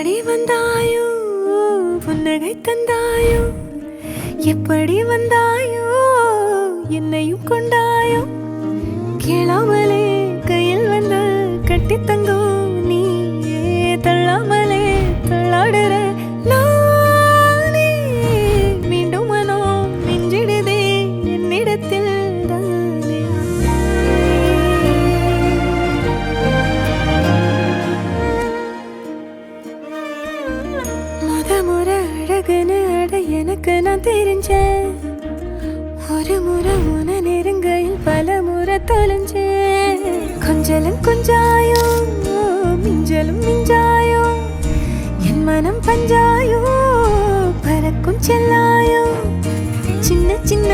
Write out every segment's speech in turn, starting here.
எப்படி வந்தாயோ புன்னகை தந்தாயோ எப்படி வந்தாயோ என்னையும் கொண்டாயோ கேளாமலே கையில் வந்து கட்டி தங்கும் நீயே தள்ளாமலே தள்ளாடுற நானே மீண்டும் மனோ மிஞ்சிடுதே என்னிடத்தில் தானே முறை அழகுன்னு அட எனக்கு நான் தெரிஞ்சேன் ஒரு முறை உன நெருங்கையில் பல முறை தொலைஞ்சேன் கொஞ்சலும் கொஞ்சாயோ மிஞ்சலும் மிஞ்சாயோ என் மனம் பஞ்சாயோ பறக்கும் செல்லாயோ சின்ன சின்ன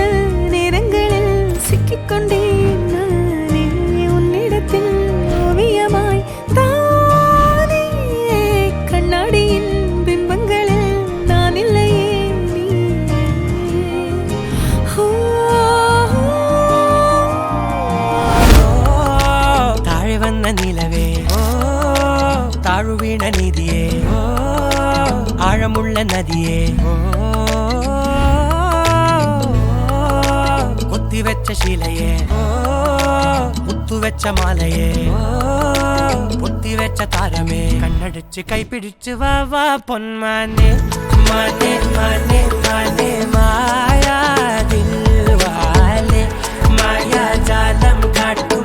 நேரங்களில் சிக்கிக்கொண்டேன் நானே உன்னிடத்தில் ஓவியமாய் தானே கண்ணாடியின் பிம்பங்களில் நான் இல்லையே தாழ் வந்த நிலவே தாழ்வீண நிதியே ஆழமுள்ள நதியே கொத்தி வச்ச சீலையே முத்து வச்ச மாலையே பொத்தி வச்ச தாரமே கண்ணடிச்சு கைப்பிடிச்சு வா வா பொன்மானே மானே மானே மானே மாயா தில் வாலே மாயா ஜாலம் காட்டு